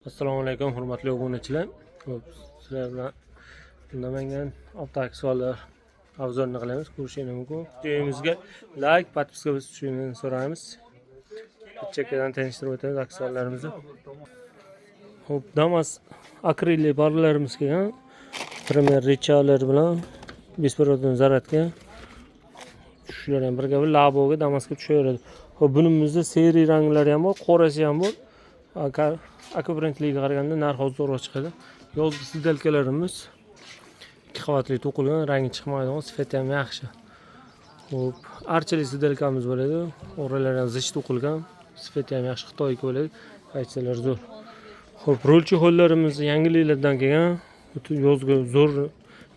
Assalomu alaykum hurmatli obunachilar. Sizlar bilan Namangan avtoaksesuarlar obzorini qilamiz. Ko'rishingiz mumkin. Videomizga like, podpiska bosishni tushunishni so'raymiz. Chekkadan tanishtirib o'tamiz aksesuarlarimizni. Xo'p, Damas akrilli barlarimiz kelgan. Premier richalar bilan besprovodni zaryadga shular ham birga laboga Damasga tushaveradi. Xo'p, bunimizda seriya ranglari ham bor, qorasi ham bor. Aka brendligiga qaraganda narxi ozroq chiqadi. Yozgi sidelkalarimiz 2 qavatli to'qilgan, rangi chiqmaydigan, sifati ham yaxshi. Xo'p, archali sidelkamiz bo'ladi. O'ralari ham zich to'qilgan, sifati ham yaxshi, Xitoyga bo'ladi. Qaysilar zo'r. Xo'p, rulchi hollarimiz yangiliklardan kelgan. Yozgi zo'r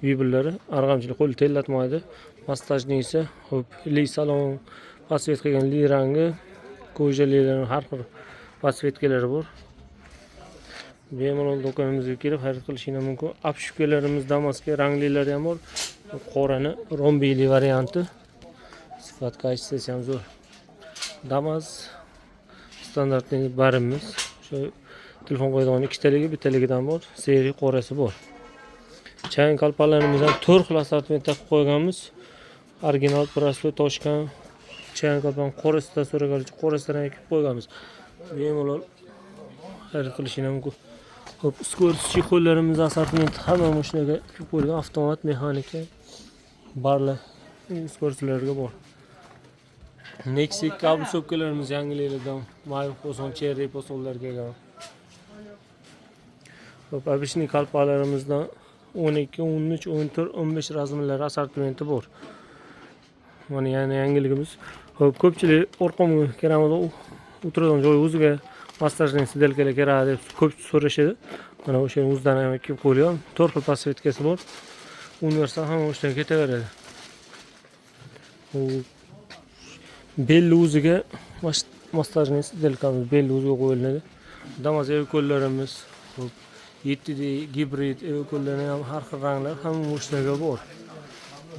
vibrlari, arg'amchilik qo'l tellatmaydi. Mastajni esa xo'p, li salon pasvetkagan li rangi, ko'jalilarning har xil pasvetkalari bor. Bemalol do'konimizga kelib xarid qilishingiz mumkin. Apshupkalarimiz Damasga ranglilari ham bor. Qorani rombili varianti. Sifat kачествоsi ham zo'r. Damas standartli barimiz. Shu telefon qo'yadigan ikkitaligi, bittaligidan bor. Seriya qorasi bor. Chayin qalpoqlarimiz ham 4 xil assortimentda qilib qo'yganmiz. Original Prosto Toshkan chayin qalpoq qorasidan so'ragancha qorasidan ham qilib qo'yganmiz. Bemalol xarid qilishingiz mumkin. Xo'p, skors qo'llarimiz assortimenti hamma mashinaga qilib qo'yilgan, avtomat, mexanika barlar skorslarga bor. Nexik kabel so'pkalarimiz yangiliklardan Mavic Poson, Cherry Posonlarga kelgan. Xo'p, abishni qalpoqlarimizdan 12, 13, 14, 15 razmerlar assortimenti bor. Mana yangiligimiz. Xo'p, ko'pchilik orqamga keramizda o'tiradigan joy o'ziga mastajning sidelkalar kerak deb ko'p so'rashadi. Mana o'sha o'zidan ham kelib qo'yilgan. 4 xil pasvetkasi bor. Universal hamma o'shdan ketaveradi. Belli o'ziga mastajning sidelkamiz belli o'ziga qo'yiladi. Damas ev-qo'llarimiz, xo'p, 7D gibrid ev-qo'llarning ham har xil ranglar hamma o'shdaga bor.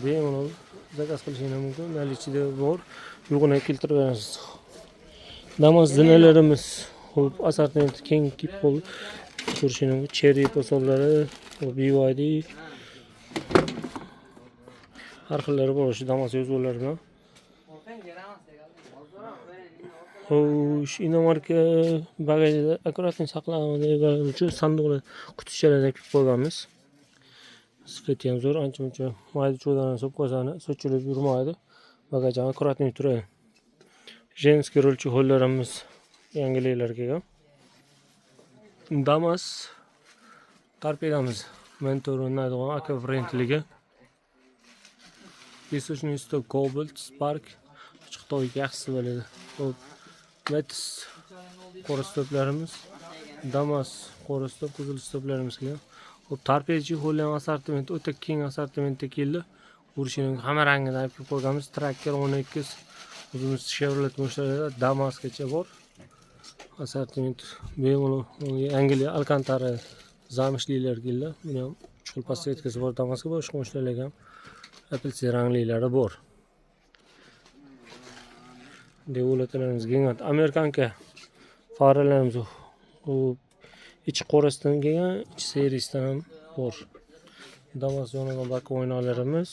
Bemalol zakaz qilishingiz mumkin. Nalichida bor. Yo'g'ini keltirib beramiz. Damas zinalarimiz xo'p, assortiment keng kelib qoldi. Ko'rishingiz mumkin. Cherry posonlari, BYD har xillari bor shu Damas yozuvlari bilan. Xo'sh, inomarka bagajda akkuratni saqlanadigan uchun sanduqlar, qutichalarga qilib qo'yganmiz. Sifati ham zo'r, ancha-muncha mayda cho'dalarni solib qo'ysani sochilib yurmaydi. Bagaj ham akkuratni turadi. Женский rulchi hollarimiz yangiliklar kelgan. Damas torpedamiz mentorunadigan aka brendligi. Pесочный stop Cobalt Spark Xitoyga yaxshi bo'ladi. Xo'p, Metis qora stoplarimiz, Damas qora stop, qizil stoplarimiz kelgan. Xo'p, torpedchi hollar assortimenti o'ta keng assortimentda keldi. Ko'rishingiz hamma rangida qilib qo'yganmiz. Tracker 12 o'zimiz Chevrolet moshinalarida Damasgacha bor. Assortiment bemalol yangilik Alcantara zamishlilar keldi. Buni ham 3 xil pasvetkasi bor Damasga, boshqa moshinalarga ham apelsin ranglilari bor. Devolatorlarimiz gigant Amerikanka faralarimiz u ichi qorasidan kelgan, ichi serisidan ham bor. Damas yonidan bak oynalarimiz